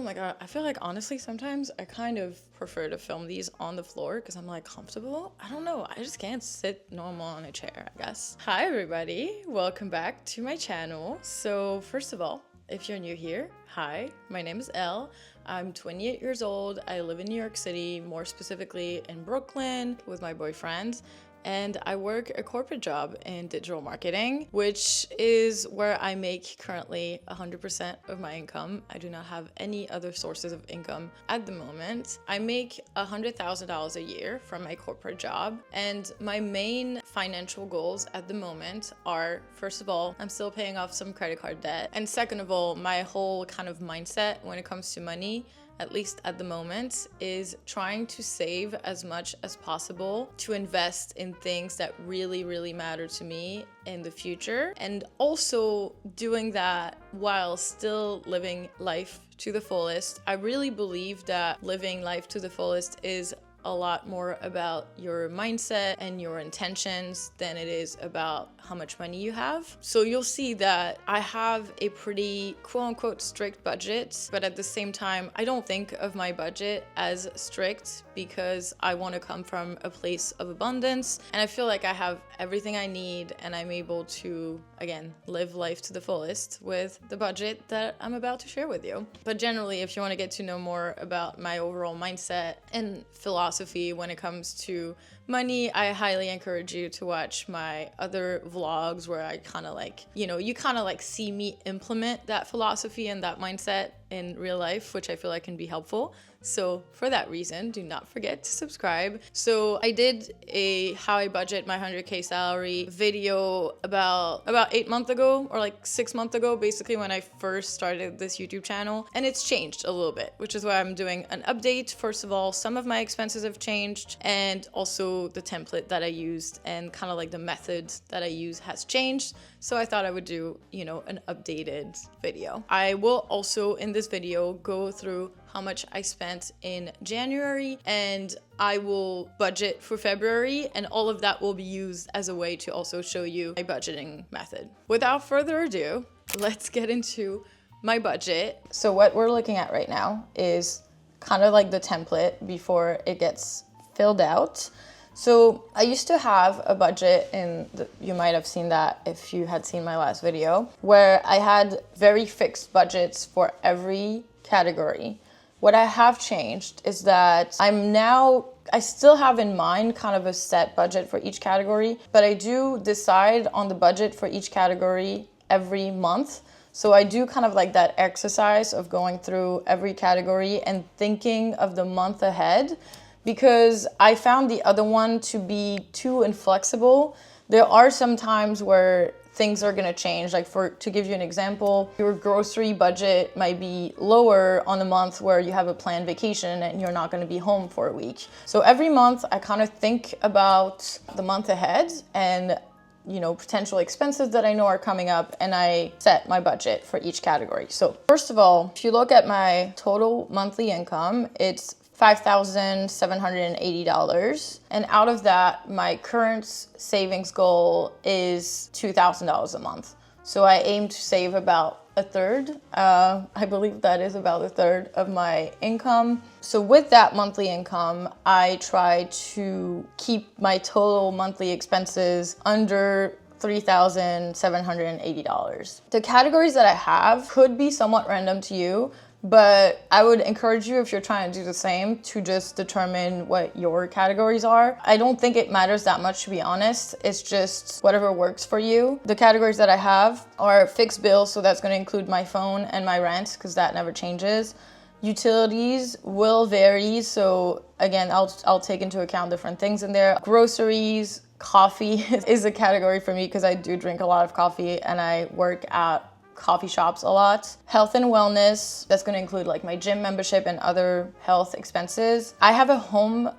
my god, I feel like honestly sometimes I kind of prefer to film these on the floor because I'm like comfortable. I don't know, I just can't sit normal on a chair, I guess. Hi everybody, welcome back to my channel. So first of all, if you're new here, hi, my name is Elle. I'm 28 years old. I live in New York City, more specifically in Brooklyn with my boyfriend. And I work a corporate job in digital marketing, which is where I make currently 100% of my income. I do not have any other sources of income at the moment. I make $100,000 a year from my corporate job. And my main financial goals at the moment are, first of all, I'm still paying off some credit card debt. And second of all, my whole kind of mindset when it comes to money, at least at the moment, is trying to save as much as possible to invest in things that really, really matter to me in the future. And also doing that while still living life to the fullest. I really believe that living life to the fullest is a lot more about your mindset and your intentions than it is about how much money you have. So you'll see that I have a pretty quote unquote strict budget, but at the same time, I don't think of my budget as strict because I want to come from a place of abundance. And I feel like I have everything I need and I'm able to, again, live life to the fullest with the budget that I'm about to share with you. But generally, if you want to get to know more about my overall mindset and philosophy when it comes to money, I highly encourage you to watch my other vlogs where I kind of like, you kind of like see me implement that philosophy and that mindset in real life, which I feel like can be helpful. So for that reason, do not forget to subscribe. So I did a how I budget my 100K salary video about 8 months ago, or like 6 months ago, basically when I first started this YouTube channel. And it's changed a little bit, which is why I'm doing an update. First of all, some of my expenses have changed, and also the template that I used and kind of like the method that I use has changed. So I thought I would do, an updated video. I will also in this video go through how much I spent in January, and I will budget for February, and all of that will be used as a way to also show you my budgeting method. Without further ado, let's get into my budget. So what we're looking at right now is kind of like the template before it gets filled out. So I used to have a budget, and you might have seen that if you had seen my last video, where I had very fixed budgets for every category. What I have changed is that I still have in mind kind of a set budget for each category, but I do decide on the budget for each category every month. So I do kind of like that exercise of going through every category and thinking of the month ahead, because I found the other one to be too inflexible. There are some times where things are gonna change. Like to give you an example, your grocery budget might be lower on the month where you have a planned vacation and you're not gonna be home for a week. So every month I kind of think about the month ahead and potential expenses that I know are coming up, and I set my budget for each category. So first of all, if you look at my total monthly income, it's $5,780. And out of that, my current savings goal is $2,000 a month. So I aim to save about a third. I believe that is about a third of my income. So with that monthly income, I try to keep my total monthly expenses under $3,780. The categories that I have could be somewhat random to you, but I would encourage you, if you're trying to do the same, to just determine what your categories are. I don't think it matters that much, to be honest. It's just whatever works for you. The categories that I have are fixed bills, so that's going to include my phone and my rent, because that never changes. Utilities will vary, so again, I'll take into account different things in there. Groceries, coffee is a category for me because I do drink a lot of coffee and I work at coffee shops a lot. Health and wellness, that's going to include like my gym membership and other health expenses. I have a home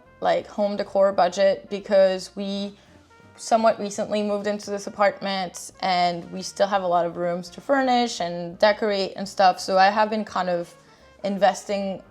decor budget because we somewhat recently moved into this apartment and we still have a lot of rooms to furnish and decorate and stuff. So I have been kind of investing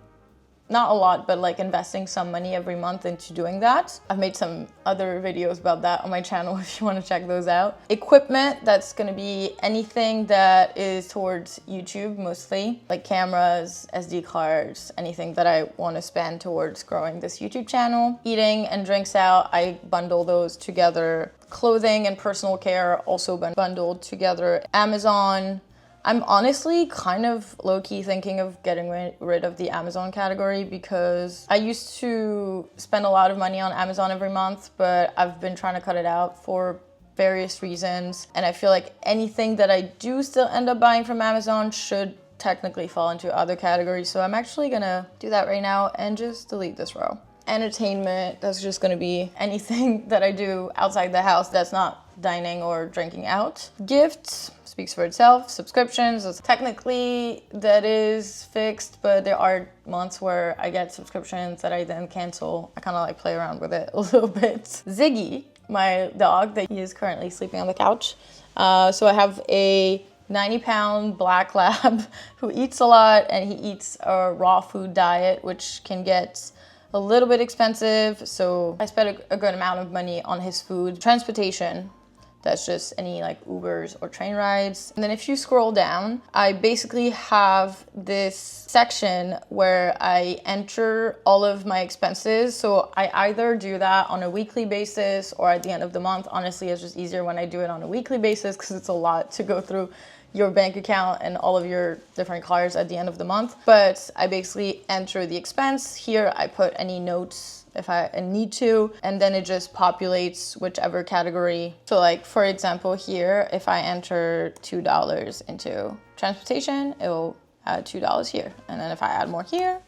not a lot, but like investing some money every month into doing that. I've made some other videos about that on my channel if you want to check those out. Equipment, that's going to be anything that is towards YouTube mostly, like cameras, SD cards, anything that I want to spend towards growing this YouTube channel. Eating and drinks out, I bundle those together. Clothing and personal care also been bundled together. Amazon, I'm honestly kind of low-key thinking of getting rid of the Amazon category because I used to spend a lot of money on Amazon every month, but I've been trying to cut it out for various reasons. And I feel like anything that I do still end up buying from Amazon should technically fall into other categories. So I'm actually gonna do that right now and just delete this row. Entertainment, that's just gonna be anything that I do outside the house that's not dining or drinking out. Gifts speaks for itself. Subscriptions, technically that is fixed, but there are months where I get subscriptions that I then cancel. I kind of like play around with it a little bit. Ziggy, my dog, that he is currently sleeping on the couch. So I have a 90-pound black lab who eats a lot, and he eats a raw food diet, which can get a little bit expensive. So I spent a good amount of money on his food. Transportation, that's just any like Ubers or train rides. And then if you scroll down, I basically have this section where I enter all of my expenses. So I either do that on a weekly basis or at the end of the month. Honestly, it's just easier when I do it on a weekly basis because it's a lot to go through your bank account and all of your different cards at the end of the month. But I basically enter the expense. Here I put any notes if I need to, and then it just populates whichever category. So like, for example, here, if I enter $2 into transportation, it will add $2 here. And then if I add more here,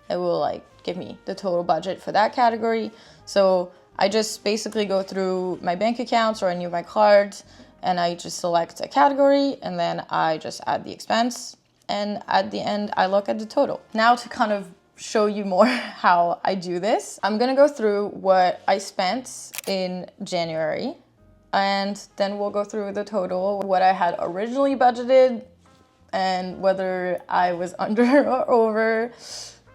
it will like give me the total budget for that category. So I just basically go through my bank accounts or any of my cards, and I just select a category, and then I just add the expense. And at the end, I look at the total. Now to kind of show you more how I do this, I'm gonna go through what I spent in January, and then we'll go through the total, what I had originally budgeted, and whether I was under or over.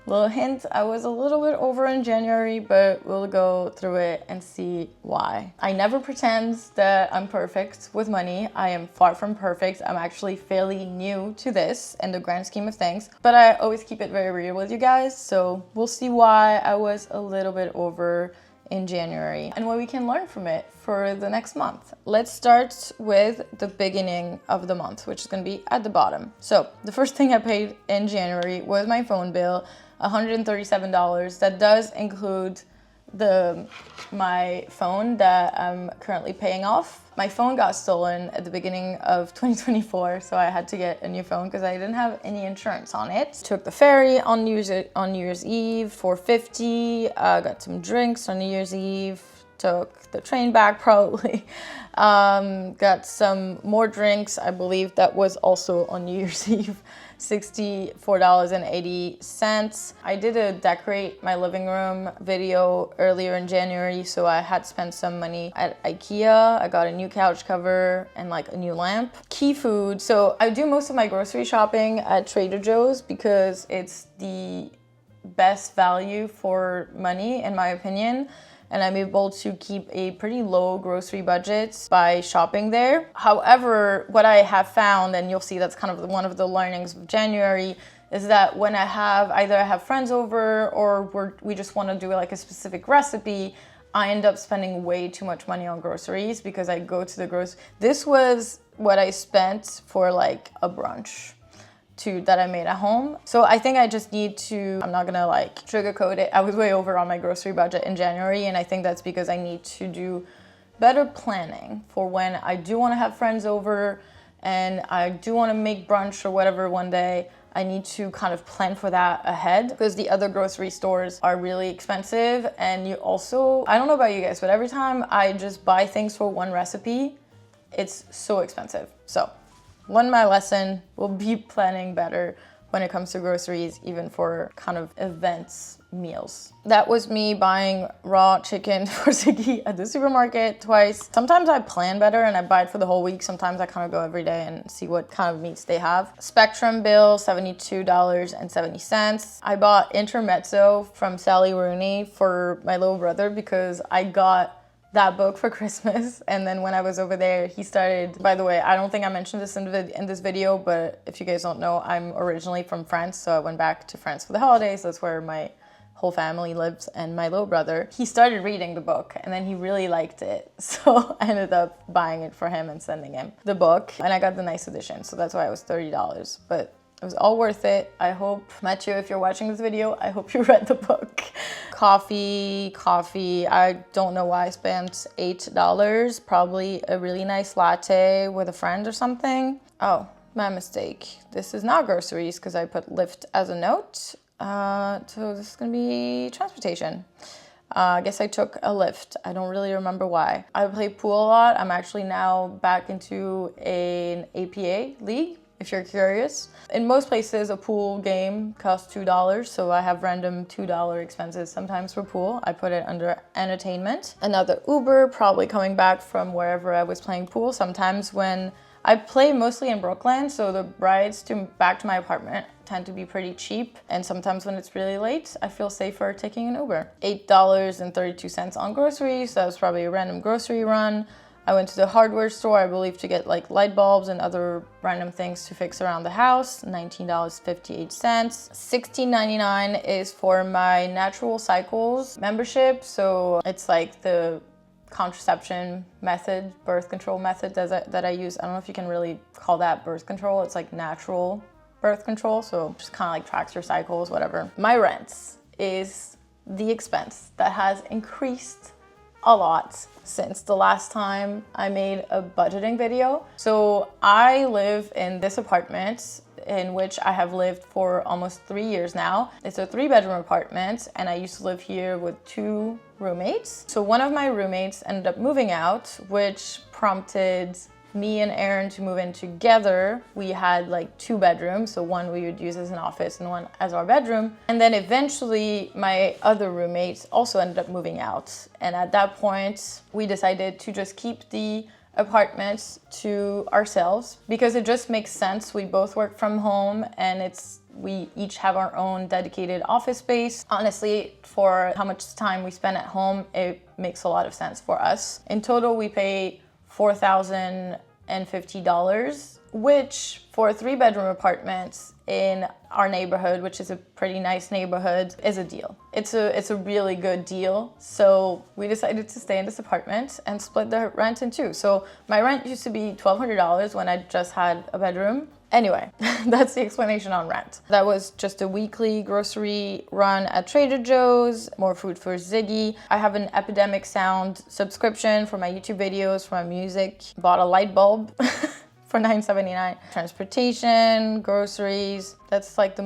Little hint, I was a little bit over in January, but we'll go through it and see why. I never pretend that I'm perfect with money. I am far from perfect. I'm actually fairly new to this in the grand scheme of things, but I always keep it very real with you guys. So we'll see why I was a little bit over in January and what we can learn from it for the next month. Let's start with the beginning of the month, which is gonna be at the bottom. So the first thing I paid in January was my phone bill, $137. That does include my phone that I'm currently paying off. My phone got stolen at the beginning of 2024, so I had to get a new phone because I didn't have any insurance on it. Took the ferry on New Year's Eve, $450. Got some drinks on New Year's Eve. Took the train back probably. Got some more drinks. I believe that was also on New Year's Eve. $64.80. I did a decorate my living room video earlier in January, so I had spent some money at IKEA. I got a new couch cover and like a new lamp. Key food. So I do most of my grocery shopping at Trader Joe's because it's the best value for money in my opinion. And I'm able to keep a pretty low grocery budget by shopping there. However, what I have found, and you'll see that's kind of one of the learnings of January, is that when I have friends over or we just want to do like a specific recipe, I end up spending way too much money on groceries because I go to the grocery. This was what I spent for like a brunch that I made at home. So I think I just need to, I'm not gonna like sugarcoat it. I was way over on my grocery budget in January, and I think that's because I need to do better planning for when I do wanna have friends over and I do wanna make brunch or whatever one day. I need to kind of plan for that ahead because the other grocery stores are really expensive. And you also, I don't know about you guys, but every time I just buy things for one recipe, it's so expensive. So my lesson will be planning better when it comes to groceries, even for kind of events, meals. That was me buying raw chicken for Ziggy at the supermarket twice. Sometimes I plan better and I buy it for the whole week. Sometimes I kind of go every day and see what kind of meats they have. Spectrum bill, $72.70. I bought Intermezzo from Sally Rooney for my little brother because I got that book for Christmas, and then when I was over there, he started. By the way, I don't think I mentioned this in this video, but if you guys don't know, I'm originally from France, so I went back to France for the holidays. That's where my whole family lives, and my little brother, he started reading the book and then he really liked it, so I ended up buying it for him and sending him the book, and I got the nice edition, so that's why it was $30, but it was all worth it. I hope, Mathieu, if you're watching this video, I hope you read the book. Coffee. I don't know why I spent $8. Probably a really nice latte with a friend or something. Oh, my mistake. This is not groceries because I put Lyft as a note. So this is gonna be transportation. I guess I took a Lyft. I don't really remember why. I play pool a lot. I'm actually now back into an APA league, if you're curious. In most places, a pool game costs $2, so I have random $2 expenses sometimes for pool. I put it under entertainment. Another Uber, probably coming back from wherever I was playing pool. Sometimes when I play mostly in Brooklyn, so the rides back to my apartment tend to be pretty cheap. And sometimes when it's really late, I feel safer taking an Uber. $8.32 on groceries. That was probably a random grocery run. I went to the hardware store, I believe, to get like light bulbs and other random things to fix around the house. $19.58. $16.99 is for my Natural Cycles membership. So it's like the contraception method, birth control method that I use. I don't know if you can really call that birth control. It's like natural birth control. So just kind of like tracks your cycles, whatever. My rent is the expense that has increased a lot since the last time I made a budgeting video. So I live in this apartment in which I have lived for almost 3 years now. It's a 3-bedroom apartment and I used to live here with 2 roommates. So one of my roommates ended up moving out, which prompted me and Aaron to move in together. We had like 2 bedrooms, so one we would use as an office and one as our bedroom. And then eventually my other roommate also ended up moving out. And at that point, we decided to just keep the apartment to ourselves because it just makes sense. We both work from home and we each have our own dedicated office space. Honestly, for how much time we spend at home, it makes a lot of sense for us. In total, we pay $4,050, which for a 3-bedroom apartment in our neighborhood, which is a pretty nice neighborhood, is a deal. It's a really good deal. So we decided to stay in this apartment and split the rent in 2. So my rent used to be $1,200 when I just had a bedroom. Anyway, that's the explanation on rent. That was just a weekly grocery run at Trader Joe's, more food for Ziggy. I have an Epidemic Sound subscription for my YouTube videos, for my music. Bought a light bulb for $9.79. Transportation, groceries. That's like the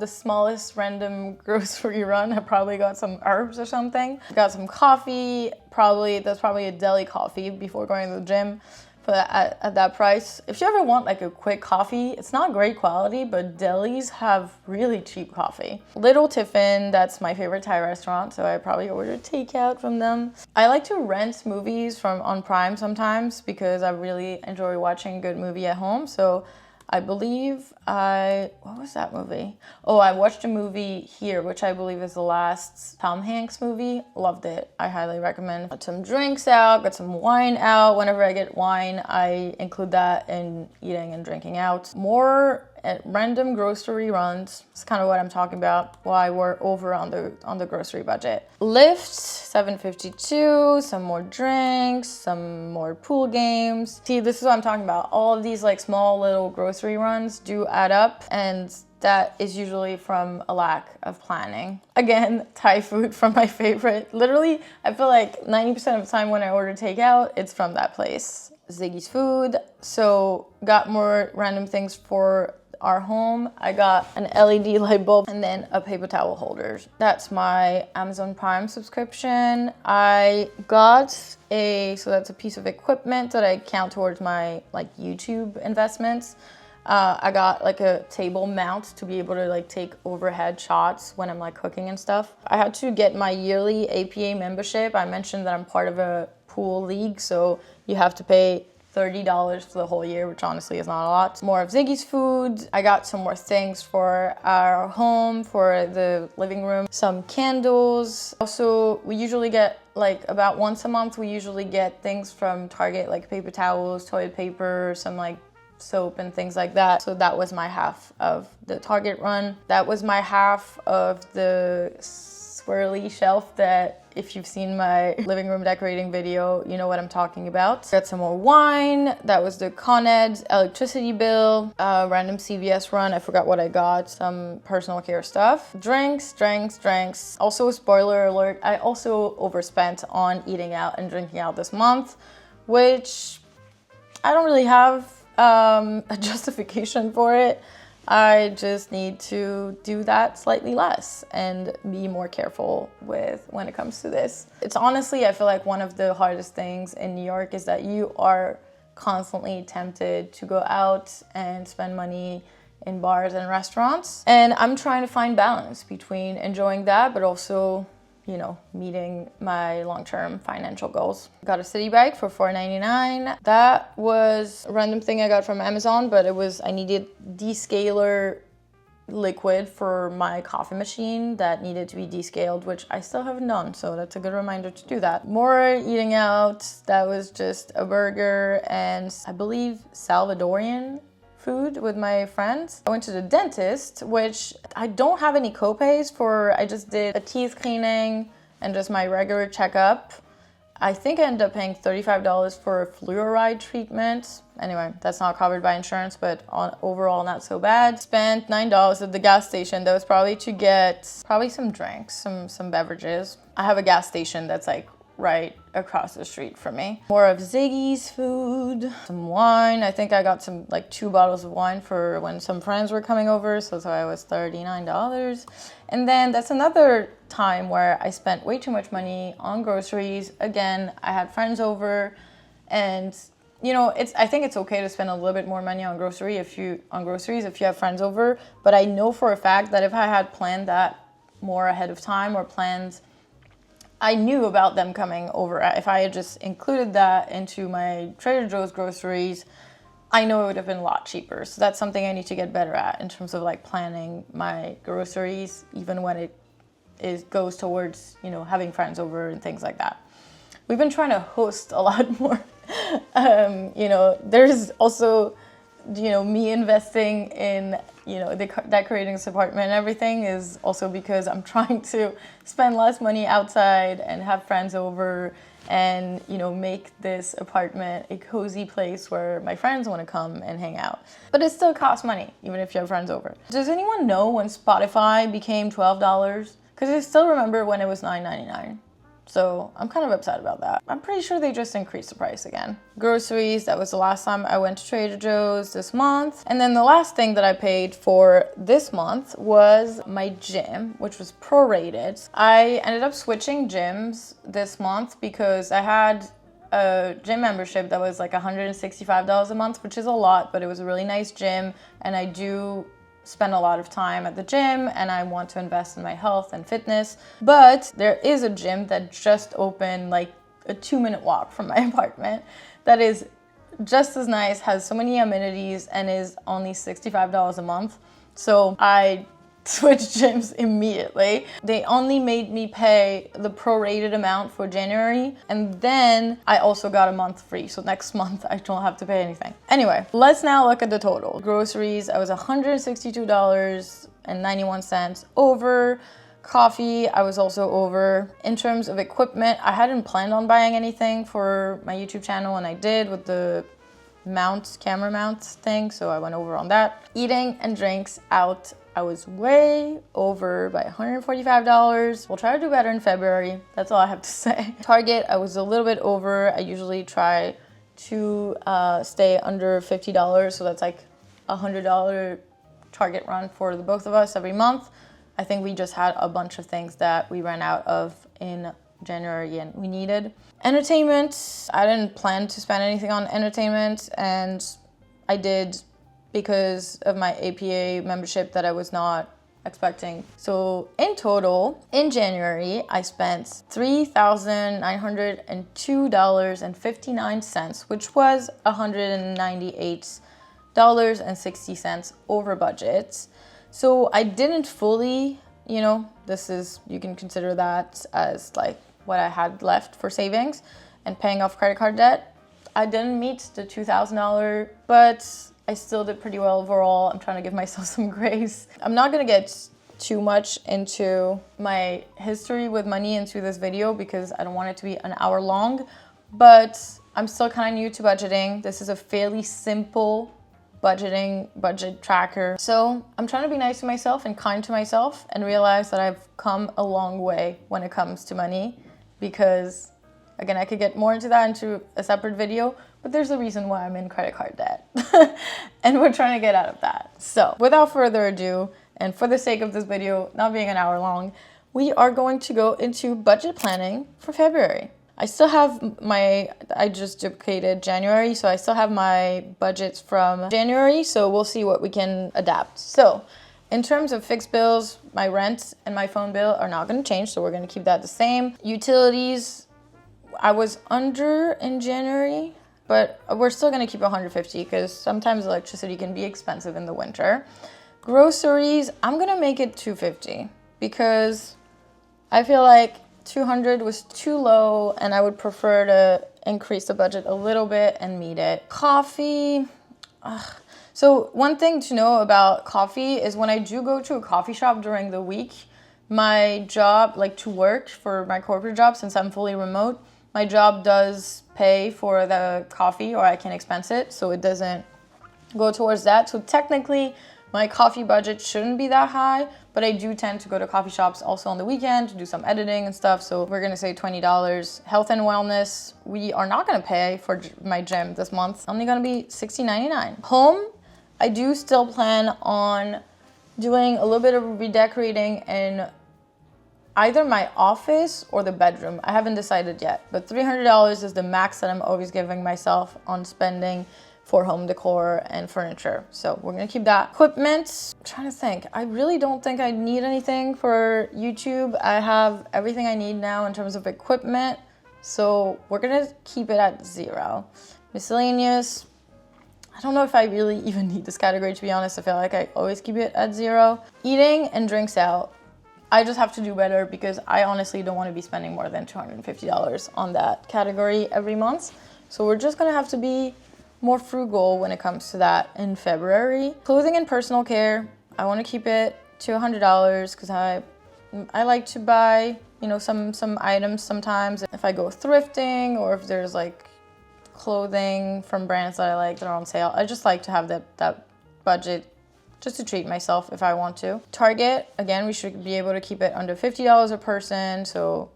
smallest random grocery run. I probably got some herbs or something. Got some coffee. That's probably a deli coffee before going to the gym. But at that price, if you ever want like a quick coffee, it's not great quality, but delis have really cheap coffee. Little Tiffin, that's my favorite Thai restaurant, so I probably ordered takeout from them. I like to rent movies on Prime sometimes because I really enjoy watching a good movie at home. So I believe what was that movie? Oh, I watched a movie here, which I believe is the last Tom Hanks movie. Loved it. I highly recommend. Got some drinks out, got some wine out. Whenever I get wine, I include that in eating and drinking out. More random grocery runs. It's kind of what I'm talking about, why we're over on the grocery budget. Lyft, $7.52, some more drinks, some more pool games. See, this is what I'm talking about. All of these like small little grocery runs do add up, and that is usually from a lack of planning. Again, Thai food from my favorite. Literally, I feel like 90% of the time when I order takeout, it's from that place. Ziggy's Food. So got more random things for our home. I got an LED light bulb and then a paper towel holder. That's my Amazon Prime subscription. I got so that's a piece of equipment that I count towards my like YouTube investments. I got like a table mount to be able to like take overhead shots when I'm like cooking and stuff. I had to get my yearly APA membership. I mentioned that I'm part of a pool league, so you have to pay $30 for the whole year, which honestly is not a lot. More of Ziggy's food. I got some more things for our home, for the living room. Some candles. Also, we usually get like about once a month, we usually get things from Target, like paper towels, toilet paper, some like soap and things like that. So that was my half of the Target run. That was my half of the swirly shelf that if you've seen my living room decorating video, you know what I'm talking about. Got some more wine. That was the Con Ed electricity bill. Random CVS run. I forgot what I got. Some personal care stuff. Drinks. Also, spoiler alert, I also overspent on eating out and drinking out this month, which I don't really have a justification for it. I just need to do that slightly less and be more careful with when it comes to this. It's honestly, I feel like one of the hardest things in New York is that you are constantly tempted to go out and spend money in bars and restaurants. And I'm trying to find balance between enjoying that, but also, you know, meeting my long-term financial goals. Got a city bike for $4.99. That was a random thing I got from Amazon, but I needed descaler liquid for my coffee machine that needed to be descaled, which I still haven't done, so that's a good reminder to do that. More eating out. That was just a burger and I believe Salvadorian food with my friends. I went to the dentist, which I don't have any copays for. I just did a teeth cleaning and just my regular checkup. I think I ended up paying $35 for a fluoride treatment. Anyway, that's not covered by insurance, but overall not so bad. Spent $9 at the gas station. That was probably to get some drinks, some beverages. I have a gas station that's like right across the street from me. More of Ziggy's food, some wine. I think I got some like 2 bottles of wine for when some friends were coming over, so it was $39. And then that's another time where I spent way too much money on groceries. Again, I had friends over, and you know, I think it's okay to spend a little bit more money on groceries if you have friends over, but I know for a fact that if I had planned that more ahead of time or I knew about them coming over. If I had just included that into my Trader Joe's groceries, I know it would have been a lot cheaper. So that's something I need to get better at in terms of like planning my groceries, even when it goes towards, you know, having friends over and things like that. We've been trying to host a lot more. You know, there's also, you know, me investing in, you know, decorating this apartment and everything is also because I'm trying to spend less money outside and have friends over and, you know, make this apartment a cozy place where my friends want to come and hang out. But it still costs money, even if you have friends over. Does anyone know when Spotify became $12? Because I still remember when it was $9.99. So I'm kind of upset about that. I'm pretty sure they just increased the price again. Groceries, that was the last time I went to Trader Joe's this month. And then the last thing that I paid for this month was my gym, which was prorated. I ended up switching gyms this month because I had a gym membership that was like $165 a month, which is a lot, but it was a really nice gym. And I do spend a lot of time at the gym and I want to invest in my health and fitness. But there is a gym that just opened like a 2-minute walk from my apartment that is just as nice, has so many amenities, and is only $65 a month. So I switched gyms immediately. They only made me pay the prorated amount for January, and then I also got a month free. So next month I don't have to pay anything. Anyway, let's now look at the total. Groceries, I was $162.91 over. Coffee, I was also over. In terms of equipment, I hadn't planned on buying anything for my YouTube channel, and I did with the camera mounts thing, so I went over on that. Eating and drinks out, I was way over by $145. We'll try to do better in February. That's all I have to say. Target, I was a little bit over. I usually try to stay under $50, so that's like a $100 Target run for the both of us every month. I think we just had a bunch of things that we ran out of in January and we needed. Entertainment, I didn't plan to spend anything on entertainment, and I did because of my APA membership that I was not expecting. So in total, in January, I spent $3,902.59, which was $198.60 over budget. So I didn't fully, you know, you can consider that as like what I had left for savings and paying off credit card debt. I didn't meet the $2,000, but I still did pretty well overall. I'm trying to give myself some grace. I'm not gonna get too much into my history with money into this video because I don't want it to be an hour long, but I'm still kind of new to budgeting. This is a fairly simple budget tracker. So I'm trying to be nice to myself and kind to myself and realize that I've come a long way when it comes to money, because again, I could get more into that into a separate video, but there's a reason why I'm in credit card debt and we're trying to get out of that. So without further ado, and for the sake of this video not being an hour long, we are going to go into budget planning for February. I still have I just duplicated January, so I still have my budgets from January, so we'll see what we can adapt. So in terms of fixed bills, my rent and my phone bill are not going to change, so we're going to keep that the same. Utilities, I was under in January, but we're still going to keep 150 because sometimes electricity can be expensive in the winter. Groceries, I'm going to make it 250 because I feel like 200 was too low and I would prefer to increase the budget a little bit and meet it. Coffee, so one thing to know about coffee is when I do go to a coffee shop during the week, my job, like to work for my corporate job, since I'm fully remote, my job does pay for the coffee or I can expense it, so it doesn't go towards that. So technically, my coffee budget shouldn't be that high, but I do tend to go to coffee shops also on the weekend to do some editing and stuff. So we're gonna say $20. Health and wellness, we are not gonna pay for my gym this month. It's only gonna be $16.99. Home, I do still plan on doing a little bit of redecorating in either my office or the bedroom. I haven't decided yet, but $300 is the max that I'm always giving myself on spending for home decor and furniture. So we're gonna keep that. Equipment, I'm trying to think. I really don't think I need anything for YouTube. I have everything I need now in terms of equipment. So we're gonna keep it at 0. Miscellaneous, I don't know if I really even need this category, to be honest. I feel like I always keep it at 0. Eating and drinks out, I just have to do better because I honestly don't want to be spending more than $250 on that category every month. So we're just gonna have to be more frugal when it comes to that in February. Clothing and personal care, I want to keep it to $100 because I like to buy, you know, some items sometimes. If I go thrifting or if there's like clothing from brands that I like that are on sale, I just like to have that budget just to treat myself if I want to. Target, again, we should be able to keep it under $50 a person, so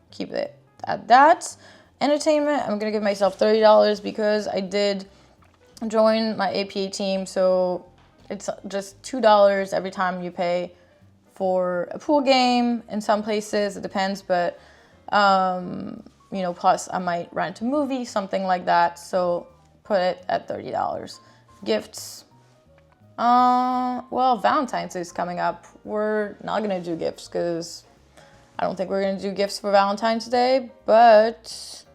keep it at that. Entertainment, I'm gonna give myself $30 because I did join my APA team, so it's just $2 every time you pay for a pool game. In some places, it depends, but you know, plus I might rent a movie, something like that, so put it at $30. Gifts, well, Valentine's Day is coming up. We're not gonna do gifts because I don't think we're gonna do gifts for Valentine's Day, but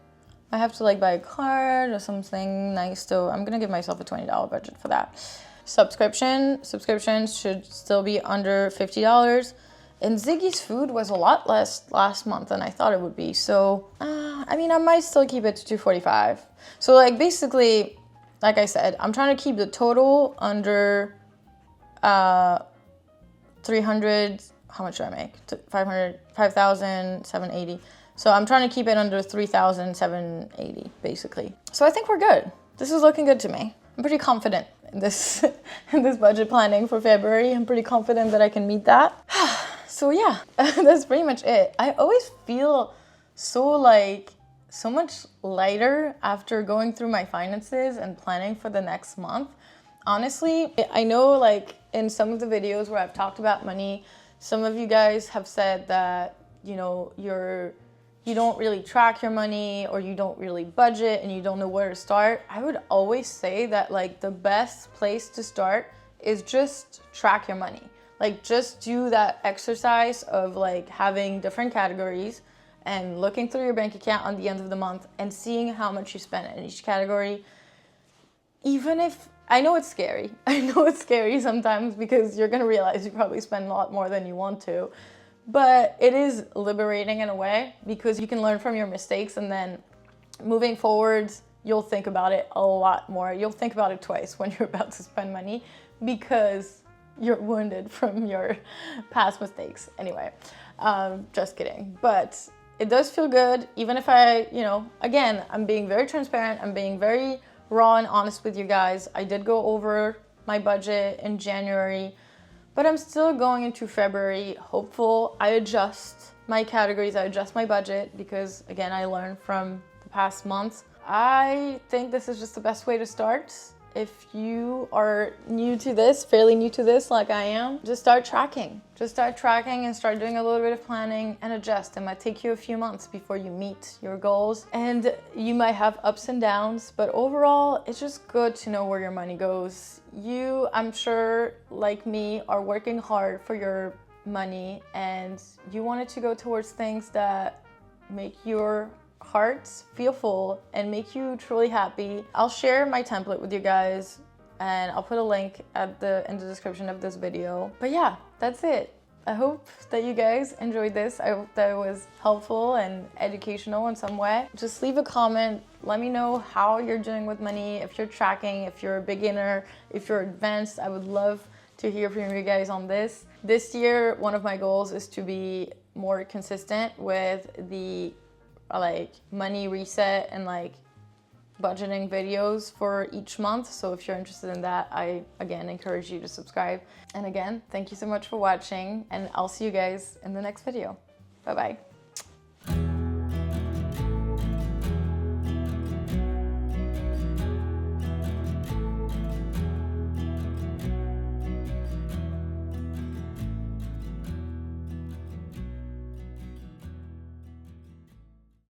I have to like buy a card or something nice, so I'm gonna give myself a $20 budget for that. Subscriptions should still be under $50. And Ziggy's food was a lot less last month than I thought it would be, so I mean, I might still keep it to $245. So like basically, like I said, I'm trying to keep the total under 300. How much do I make? 5,780. So I'm trying to keep it under 3,780, basically. So I think we're good. This is looking good to me. I'm pretty confident in this in this budget planning for February. I'm pretty confident that I can meet that. So yeah, that's pretty much it. I always feel so much lighter after going through my finances and planning for the next month. Honestly, I know like in some of the videos where I've talked about money, some of you guys have said that, you know, you're you don't really track your money or you don't really budget and you don't know where to start, I would always say that like the best place to start is just track your money. Like just do that exercise of like having different categories and looking through your bank account on the end of the month and seeing how much you spend in each category. Even if, I know it's scary. I know it's scary sometimes because you're gonna realize you probably spend a lot more than you want to. But it is liberating in a way because you can learn from your mistakes, and then moving forwards, you'll think about it a lot more. You'll think about it twice when you're about to spend money because you're wounded from your past mistakes. Anyway, just kidding. But it does feel good, even if I, again, I'm being very transparent. I'm being very raw and honest with you guys. I did go over my budget in January, but I'm still going into February hopeful. I adjust my categories, I adjust my budget because, again, I learned from the past months. I think this is just the best way to start. If you are new to this, fairly new to this like I am, just start tracking. Just start tracking and start doing a little bit of planning and adjust. It might take you a few months before you meet your goals, and you might have ups and downs, but overall, it's just good to know where your money goes. You, I'm sure, like me, are working hard for your money and you want it to go towards things that make your hearts feel full and make you truly happy. I'll share my template with you guys and I'll put a link in the description of this video. But yeah, that's it. I hope that you guys enjoyed this. I hope that it was helpful and educational in some way. Just leave a comment. Let me know how you're doing with money, if you're tracking, if you're a beginner, if you're advanced. I would love to hear from you guys on this. This year, one of my goals is to be more consistent with the money reset and budgeting videos for each month. So if you're interested in that, I again encourage you to subscribe. And again, thank you so much for watching, and I'll see you guys in the next video. Bye bye.